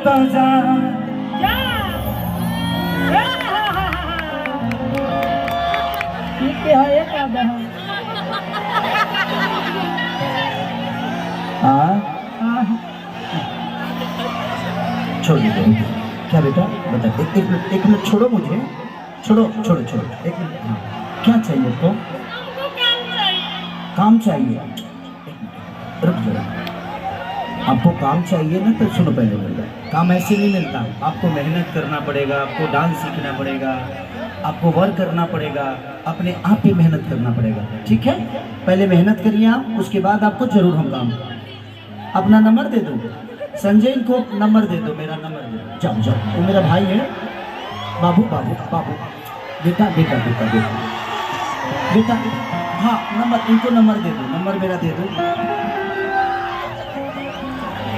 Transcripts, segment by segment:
तो जा छोड़ दीजिए। क्या बेटा बता, एक मिनट छोड़ो मुझे, छोड़ो छोड़ो छोड़ो एक मिनट। हाँ क्या चाहिए तो? काम चाहिए। रुक जाओ, आपको काम चाहिए ना तो सुनो पहले मेरा, काम ऐसे नहीं मिलता। आपको मेहनत करना पड़ेगा, आपको डांस सीखना पड़ेगा, आपको वर्क करना पड़ेगा, अपने आप पे मेहनत करना पड़ेगा। ठीक है, पहले मेहनत करिए आप, उसके बाद आपको जरूर हम काम। अपना नंबर दे दो, संजय को नंबर दे दो, मेरा नंबर दे दो। जाओ जाओ, वो मेरा भाई है। बाबू बाबू बाबू, बेटा बेटा बेटा बेटा बेटा, हाँ नंबर, इनको नंबर दे दो, नंबर मेरा दे दो।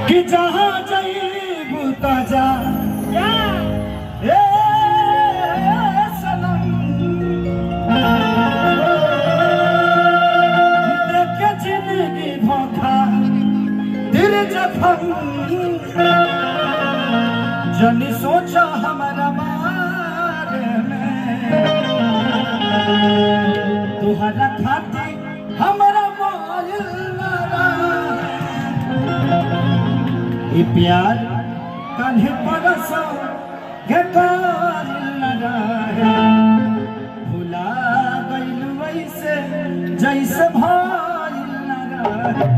कि जहाँ जाइबू ताजा सनम, देख जिंदगी धोखा दिल जखम, जनी सोचा हमारा बारे में, तुहरा खाते हमारा मोल ये प्यार कान्हे परसो घेकार लगा, भुला गइल वैसे जैसे भाई लगा।